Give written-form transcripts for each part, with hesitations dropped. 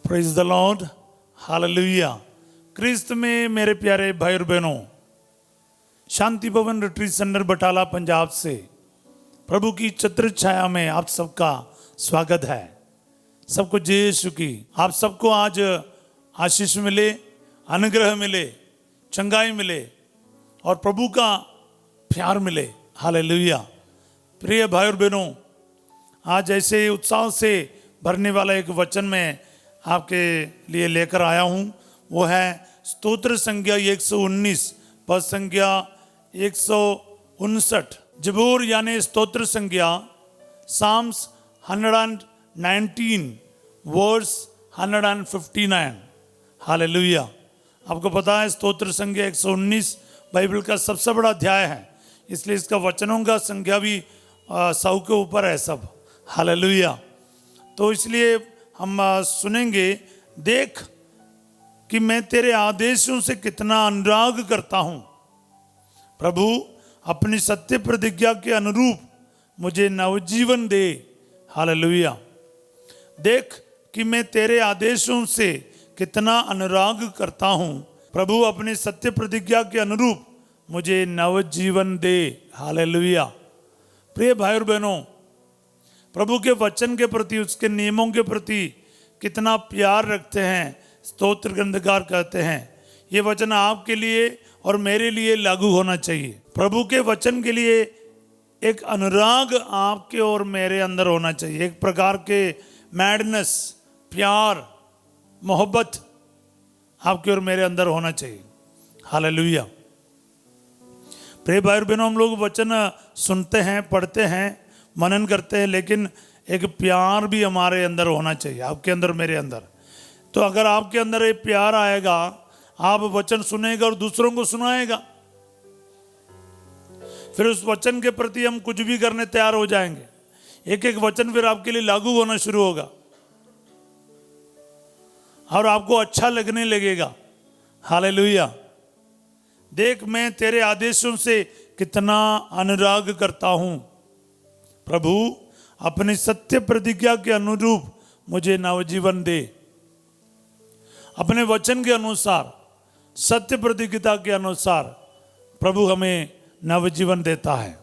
Praise the Lord, hallelujah. क्रिस्त में मेरे प्यारे भाई और बहनों, शांति भवन रिट्रीट सेंटर बटाला पंजाब से प्रभु की छत्र छाया में आप सबका स्वागत है। सबको जय यीशु की। आप सबको आज आशीष मिले, अनुग्रह मिले, चंगाई मिले और प्रभु का प्यार मिले। हालेलुया। प्रिय भाई और बहनों, आज ऐसे उत्साह से भरने वाला एक वचन में आपके लिए लेकर आया हूँ। वो है स्तोत्र संज्ञा 119, पद संज्ञा 159। जबूर यानी स्तोत्र संज्ञा, साम्स 119 वर्स 159। हालेलुया। आपको पता है स्तोत्र संज्ञा 119 बाइबल का सबसे बड़ा अध्याय है, इसलिए इसका वचनों का संख्या भी 100 के ऊपर है सब। हालेलुया। तो इसलिए हम सुनेंगे, देख कि मैं तेरे आदेशों से कितना अनुराग करता हूं। प्रभु अपनी सत्य प्रतिज्ञा के अनुरूप मुझे नवजीवन दे। हालेलुया। देख कि मैं तेरे आदेशों से कितना अनुराग करता हूं। प्रभु अपनी सत्य प्रतिज्ञा के अनुरूप मुझे नवजीवन दे। हालेलुया। प्रिय भाई और बहनों, प्रभु के वचन के प्रति, उसके नियमों के प्रति कितना प्यार रखते हैं। स्तोत्र ग्रंथकार कहते हैं ये वचन आपके लिए और मेरे लिए लागू होना चाहिए। प्रभु के वचन के लिए एक अनुराग आपके और मेरे अंदर होना चाहिए, एक प्रकार के मैडनेस, प्यार, मोहब्बत आपके और मेरे अंदर होना चाहिए। हालेलुया। प्रिय भाई और बहनों, हम लोग वचन सुनते हैं, पढ़ते हैं, मनन करते हैं, लेकिन एक प्यार भी हमारे अंदर होना चाहिए, आपके अंदर, मेरे अंदर। तो अगर आपके अंदर ये प्यार आएगा, आप वचन सुनेगा और दूसरों को सुनाएगा, फिर उस वचन के प्रति हम कुछ भी करने तैयार हो जाएंगे। एक एक वचन फिर आपके लिए लागू होना शुरू होगा और आपको अच्छा लगने लगेगा। हालेलुया। देख मैं तेरे आदेशों से कितना अनुराग करता हूं। प्रभु अपनी सत्य प्रतिज्ञा के अनुरूप मुझे नवजीवन दे। अपने वचन के अनुसार, सत्य प्रतिज्ञा के अनुसार प्रभु हमें नवजीवन देता है।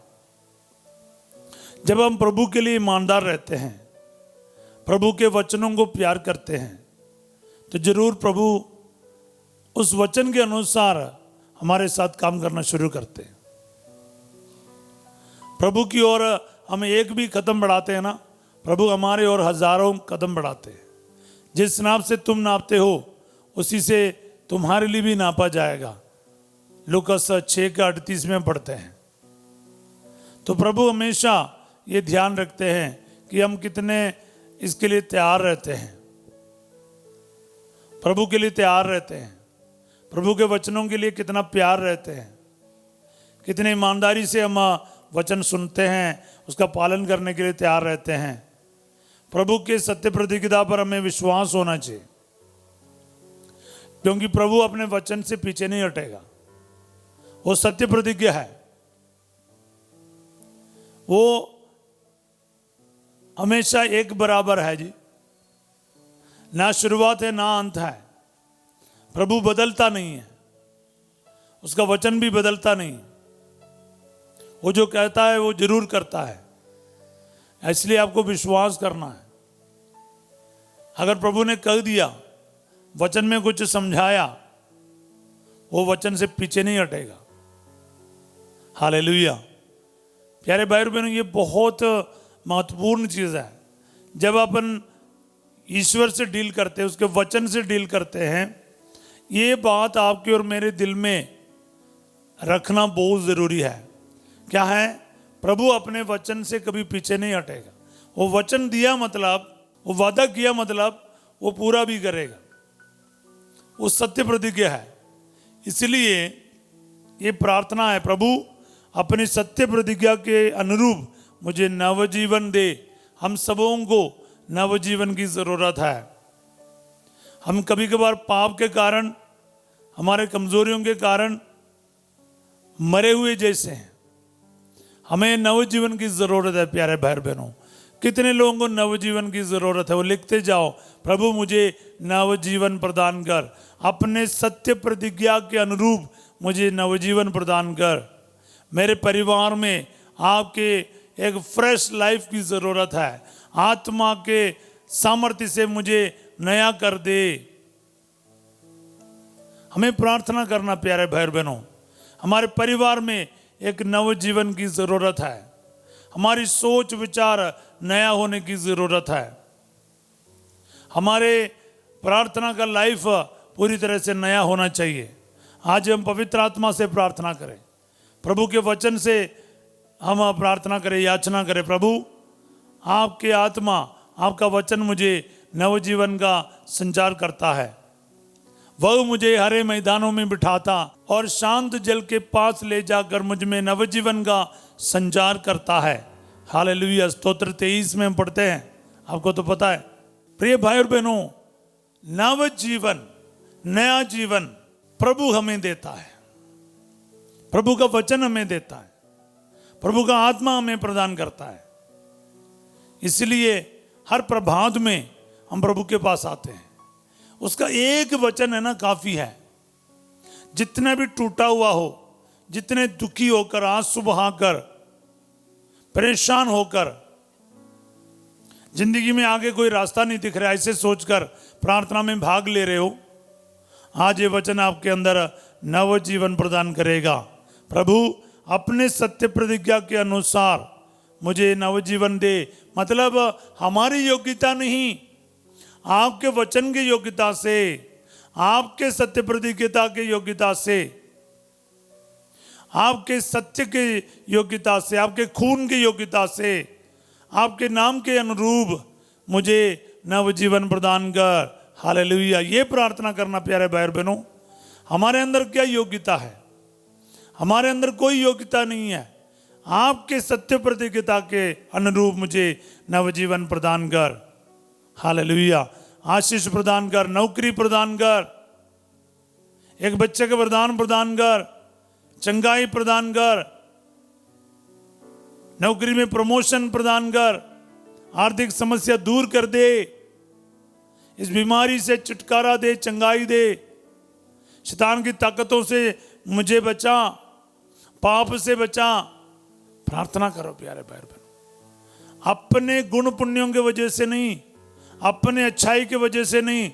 जब हम प्रभु के लिए ईमानदार रहते हैं, प्रभु के वचनों को प्यार करते हैं, तो जरूर प्रभु उस वचन के अनुसार हमारे साथ काम करना शुरू करते हैं। प्रभु की ओर हम एक भी कदम बढ़ाते हैं ना, प्रभु हमारे और हजारों कदम बढ़ाते हैं। जिस नाप से तुम नापते हो उसी से तुम्हारे लिए भी नापा जाएगा। लूकास 6:38 में पढ़ते हैं। तो प्रभु हमेशा ये ध्यान रखते हैं कि हम कितने इसके लिए तैयार रहते हैं, प्रभु के लिए तैयार रहते हैं, प्रभु के वचनों के लिए कितना प्यार रहते हैं, कितनी ईमानदारी से हम वचन सुनते हैं, उसका पालन करने के लिए तैयार रहते हैं। प्रभु के सत्य प्रतिज्ञा पर हमें विश्वास होना चाहिए, क्योंकि प्रभु अपने वचन से पीछे नहीं हटेगा। वो सत्य प्रतिज्ञा है, वो हमेशा एक बराबर है जी, ना शुरुआत है ना अंत है। प्रभु बदलता नहीं है, उसका वचन भी बदलता नहीं। वो जो कहता है वो जरूर करता है, इसलिए आपको विश्वास करना है। अगर प्रभु ने कह दिया, वचन में कुछ समझाया, वो वचन से पीछे नहीं हटेगा। हालेलुया। प्यारे भाई और बहनों, ये बहुत महत्वपूर्ण चीज़ है। जब अपन ईश्वर से डील करते हैं, उसके वचन से डील करते हैं, ये बात आपके और मेरे दिल में रखना बहुत ज़रूरी है। क्या है? प्रभु अपने वचन से कभी पीछे नहीं हटेगा। वो वचन दिया मतलब, वो वादा किया मतलब वो पूरा भी करेगा। वो सत्य प्रतिज्ञा है। इसलिए ये प्रार्थना है, प्रभु अपनी सत्य प्रतिज्ञा के अनुरूप मुझे नवजीवन दे। हम सबों को नवजीवन की ज़रूरत है। हम कभी कभार पाप के कारण, हमारे कमजोरियों के कारण मरे हुए जैसे हैं। हमें नवजीवन की ज़रूरत है प्यारे भाई बहनों। कितने लोगों को नवजीवन की जरूरत है, वो लिखते जाओ, प्रभु मुझे नवजीवन प्रदान कर, अपने सत्य प्रतिज्ञा के अनुरूप मुझे नवजीवन प्रदान कर। मेरे परिवार में आपके एक फ्रेश लाइफ की जरूरत है, आत्मा के सामर्थ्य से मुझे नया कर दे। हमें प्रार्थना करना प्यारे भाई बहनों, हमारे परिवार में एक नवजीवन की जरूरत है, हमारी सोच विचार नया होने की जरूरत है, हमारे प्रार्थना का लाइफ पूरी तरह से नया होना चाहिए। आज हम पवित्र आत्मा से प्रार्थना करें, प्रभु के वचन से हम प्रार्थना करें, याचना करें, प्रभु आपके आत्मा, आपका वचन मुझे नवजीवन का संचार करता है, वह मुझे हरे मैदानों में बिठाता और शांत जल के पास ले जाकर मुझ में नवजीवन का संचार करता है। हालेलुया। स्तोत्र 23 में हम पढ़ते हैं, आपको तो पता है। प्रिय भाई और बहनों, नवजीवन, नया जीवन प्रभु हमें देता है, प्रभु का वचन हमें देता है, प्रभु का आत्मा हमें प्रदान करता है। इसलिए हर प्रभात में हम प्रभु के पास आते हैं, उसका एक वचन है ना काफी है। जितना भी टूटा हुआ हो, जितने दुखी होकर, आंसू बहाकर, परेशान होकर, जिंदगी में आगे कोई रास्ता नहीं दिख रहा, ऐसे सोचकर प्रार्थना में भाग ले रहे हो, आज ये वचन आपके अंदर नव जीवन प्रदान करेगा। प्रभु अपने सत्य प्रतिज्ञा के अनुसार मुझे नवजीवन दे, मतलब हमारी योग्यता नहीं, आपके वचन की योग्यता से, आपके सत्य प्रतिज्ञता की योग्यता से, आपके सत्य की योग्यता से, आपके खून की योग्यता से, आपके नाम के अनुरूप मुझे नवजीवन प्रदान कर। हालेलुया। ये प्रार्थना करना प्यारे भाई बहनों। हमारे अंदर क्या योग्यता है? हमारे अंदर कोई योग्यता नहीं है। आपके सत्य प्रतिज्ञता के अनुरूप मुझे नवजीवन प्रदान कर। हालेलुया। आशीष प्रदान कर, नौकरी प्रदान कर, एक बच्चे का वरदान प्रदान कर, चंगाई प्रदान कर, नौकरी में प्रमोशन प्रदान कर, आर्थिक समस्या दूर कर दे, इस बीमारी से छुटकारा दे, चंगाई दे, शैतान की ताकतों से मुझे बचा, पाप से बचा। प्रार्थना करो प्यारे भाई बहनों, अपने गुण पुण्यों के वजह से नहीं, अपने अच्छाई की वजह से नहीं,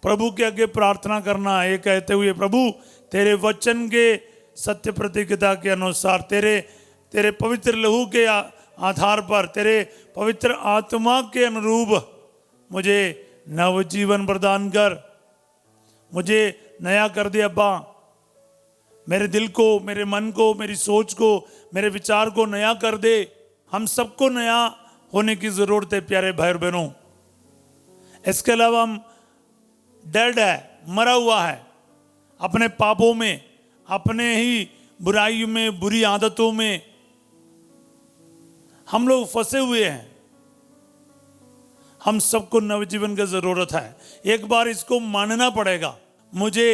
प्रभु के आगे प्रार्थना करना है, ये कहते हुए प्रभु तेरे वचन के सत्य प्रतिज्ञता के अनुसार, तेरे पवित्र लहू के आधार पर, तेरे पवित्र आत्मा के अनुरूप मुझे नवजीवन प्रदान कर, मुझे नया कर दे अब्बा। मेरे दिल को, मेरे मन को, मेरी सोच को, मेरे विचार को नया कर दे। हम सबको नया होने की जरूरत है प्यारे भाई और बहनों। इसके अलावा हम डेड है, मरा हुआ है, अपने पापों में, अपने ही बुराइयों में, बुरी आदतों में हम लोग फंसे हुए हैं। हम सबको नवजीवन की जरूरत है। एक बार इसको मानना पड़ेगा, मुझे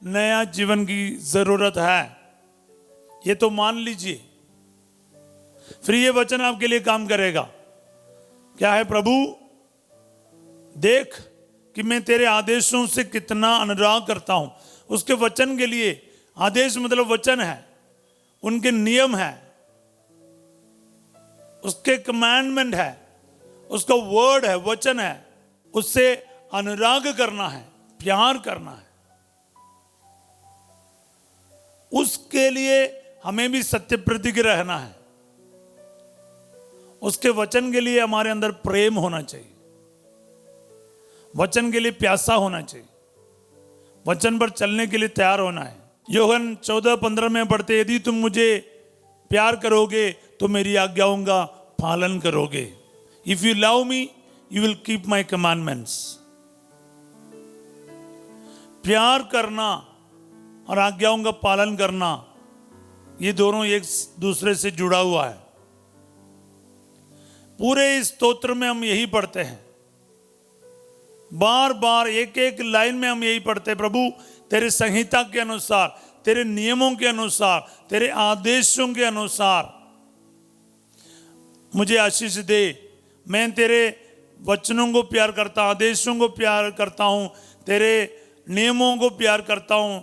नया जीवन की जरूरत है, ये तो मान लीजिए, फिर ये वचन आपके लिए काम करेगा। क्या है? प्रभु देख कि मैं तेरे आदेशों से कितना अनुराग करता हूं। उसके वचन के लिए, आदेश मतलब वचन है, उनके नियम है, उसके कमांडमेंट है, उसका वर्ड है, वचन है, उससे अनुराग करना है, प्यार करना है। उसके लिए हमें भी सत्य प्रतिज्ञ रहना है। उसके वचन के लिए हमारे अंदर प्रेम होना चाहिए, वचन के लिए प्यासा होना चाहिए, वचन पर चलने के लिए तैयार होना है। यूहन्ना 14:15 में पढ़ते, यदि तुम मुझे प्यार करोगे तो मेरी आज्ञाओं का पालन करोगे। If you love me you will keep my commandments. प्यार करना और आज्ञाओं का पालन करना, ये दोनों एक दूसरे से जुड़ा हुआ है। पूरे इस स्तोत्र में हम यही पढ़ते हैं, बार बार एक एक लाइन में हम यही पढ़ते हैं, प्रभु तेरे संहिता के अनुसार, तेरे नियमों के अनुसार, तेरे आदेशों के अनुसार मुझे आशीष दे, मैं तेरे वचनों को प्यार करता हूँ, आदेशों को प्यार करता हूँ, तेरे नियमों को प्यार करता हूँ,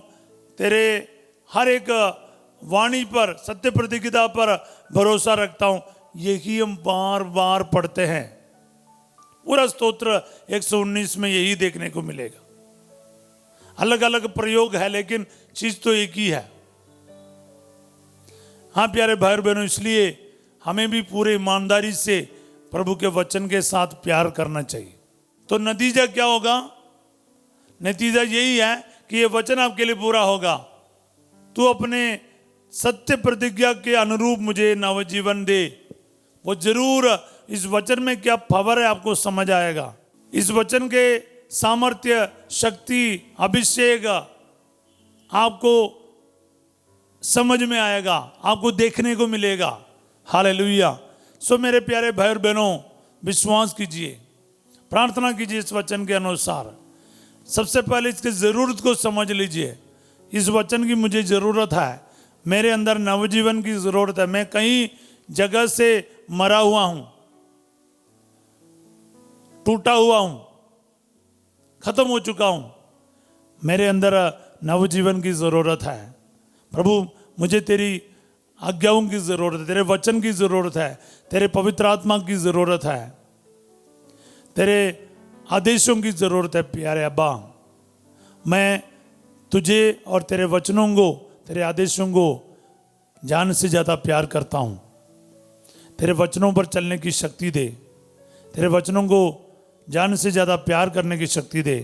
तेरे हर एक वाणी पर, सत्य प्रतिज्ञा पर भरोसा रखता हूँ। यही हम बार बार पढ़ते हैं। पूरा स्तोत्र 119 में यही देखने को मिलेगा। अलग अलग प्रयोग है लेकिन चीज तो एक ही है। हाँ प्यारे भाई बहनों, इसलिए हमें भी पूरे ईमानदारी से प्रभु के वचन के साथ प्यार करना चाहिए। तो नतीजा क्या होगा? नतीजा यही है कि ये वचन आपके लिए पूरा होगा। तू अपने सत्य प्रतिज्ञा के अनुरूप मुझे नवजीवन दे। वो जरूर इस वचन में क्या पावर है आपको समझ आएगा। इस वचन के सामर्थ्य, शक्ति, अभिषेक आपको समझ में आएगा, आपको देखने को मिलेगा। हालेलुया। सो मेरे प्यारे भाई और बहनों, विश्वास कीजिए, प्रार्थना कीजिए इस वचन के अनुसार। सबसे पहले इसकी ज़रूरत को समझ लीजिए। इस वचन की मुझे ज़रूरत है, मेरे अंदर नवजीवन की ज़रूरत है। मैं कहीं जगह से मरा हुआ हूँ, टूटा हुआ हूँ, खत्म हो चुका हूँ। मेरे अंदर नवजीवन की ज़रूरत है। प्रभु मुझे तेरी आज्ञाओं की ज़रूरत है, तेरे वचन की ज़रूरत है, तेरे पवित्र आत्मा की ज़रूरत है, तेरे आदेशों की ज़रूरत है। प्यारे अब्बा, मैं तुझे और तेरे वचनों को, तेरे आदेशों को जान से ज़्यादा प्यार करता हूँ। तेरे वचनों पर चलने की शक्ति दे, तेरे वचनों को जान से ज़्यादा प्यार करने की शक्ति दे,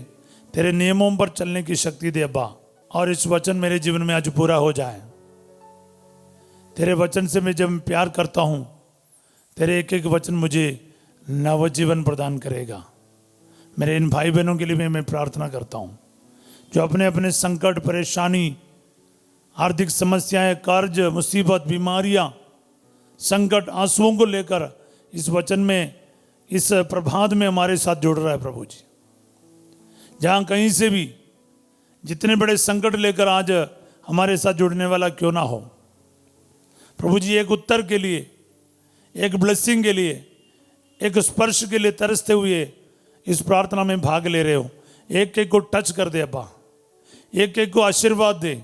तेरे नियमों पर चलने की शक्ति दे अब्बा। और इस वचन मेरे जीवन में आज पूरा हो जाए। तेरे वचन से मैं जब प्यार करता हूँ, तेरे एक एक वचन मुझे नवजीवन प्रदान करेगा। मेरे इन भाई बहनों के लिए मैं प्रार्थना करता हूँ जो अपने अपने संकट, परेशानी, आर्थिक समस्याएं, कर्ज, मुसीबत, बीमारियां, संकट, आंसुओं को लेकर इस वचन में, इस प्रभात में हमारे साथ जुड़ रहा है। प्रभु जी, जहाँ कहीं से भी जितने बड़े संकट लेकर आज हमारे साथ जुड़ने वाला क्यों ना हो, प्रभु जी एक उत्तर के लिए, एक ब्लेसिंग के लिए, एक स्पर्श के लिए तरसते हुए इस प्रार्थना में भाग ले रहे हो। एक एक को टच कर दे अब्बा, एक एक को आशीर्वाद दे,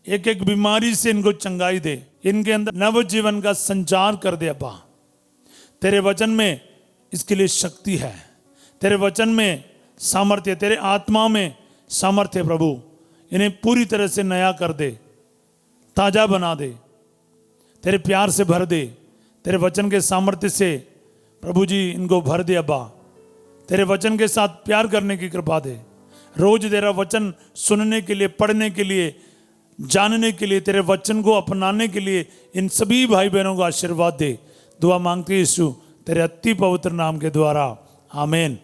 एक एक बीमारी से इनको चंगाई दे, इनके अंदर नव जीवन का संचार कर दे अब्बा। तेरे वचन में इसके लिए शक्ति है, तेरे वचन में सामर्थ्य, तेरे आत्मा में सामर्थ्य। प्रभु इन्हें पूरी तरह से नया कर दे, ताजा बना दे, तेरे प्यार से भर दे, तेरे वचन के सामर्थ्य से प्रभु जी इनको भर दे अब्बा। तेरे वचन के साथ प्यार करने की कृपा दे। रोज तेरा वचन सुनने के लिए, पढ़ने के लिए, जानने के लिए, तेरे वचन को अपनाने के लिए इन सभी भाई बहनों को आशीर्वाद दे। दुआ मांगते यीशु तेरे अति पवित्र नाम के द्वारा, आमीन।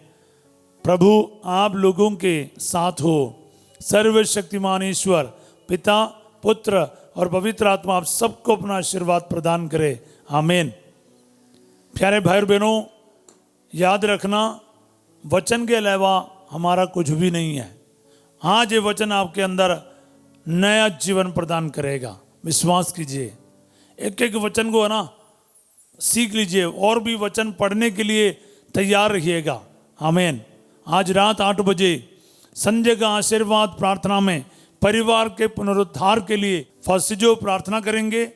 प्रभु आप लोगों के साथ हो। सर्वशक्तिमान ईश्वर पिता, पुत्र और पवित्र आत्मा आप सबको अपना आशीर्वाद प्रदान करे, आमीन। प्यारे भाई और बहनों, याद रखना, वचन के अलावा हमारा कुछ भी नहीं है। आज ये वचन आपके अंदर नया जीवन प्रदान करेगा। विश्वास कीजिए, एक एक वचन को है ना सीख लीजिए और भी वचन पढ़ने के लिए तैयार रहिएगा, आमीन। आज रात 8 बजे संजय का आशीर्वाद प्रार्थना में परिवार के पुनरुद्धार के लिए फसिजो प्रार्थना करेंगे।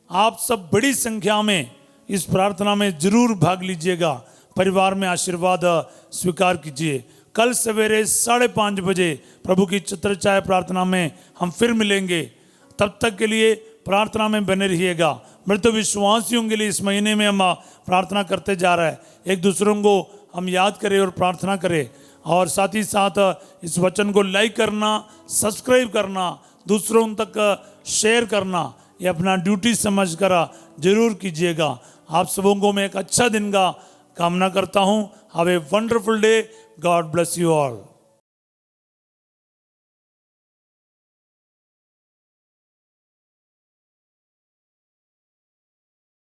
आप सब बड़ी संख्या में इस प्रार्थना में जरूर भाग लीजिएगा, परिवार में आशीर्वाद स्वीकार कीजिए। कल सवेरे 5:30 बजे प्रभु की छत्रछाया प्रार्थना में हम फिर मिलेंगे। तब तक के लिए प्रार्थना में बने रहिएगा। मृत विश्वासियों के लिए इस महीने में हम प्रार्थना करते जा रहे हैं। एक दूसरों को हम याद करें और प्रार्थना करें, और साथ ही साथ इस वचन को लाइक करना, सब्सक्राइब करना, दूसरों तक शेयर करना, ये अपना ड्यूटी समझकर जरूर कीजिएगा। आप सबों को मैं एक अच्छा दिन का कामना करता हूँ। Have a wonderful day. God bless you all.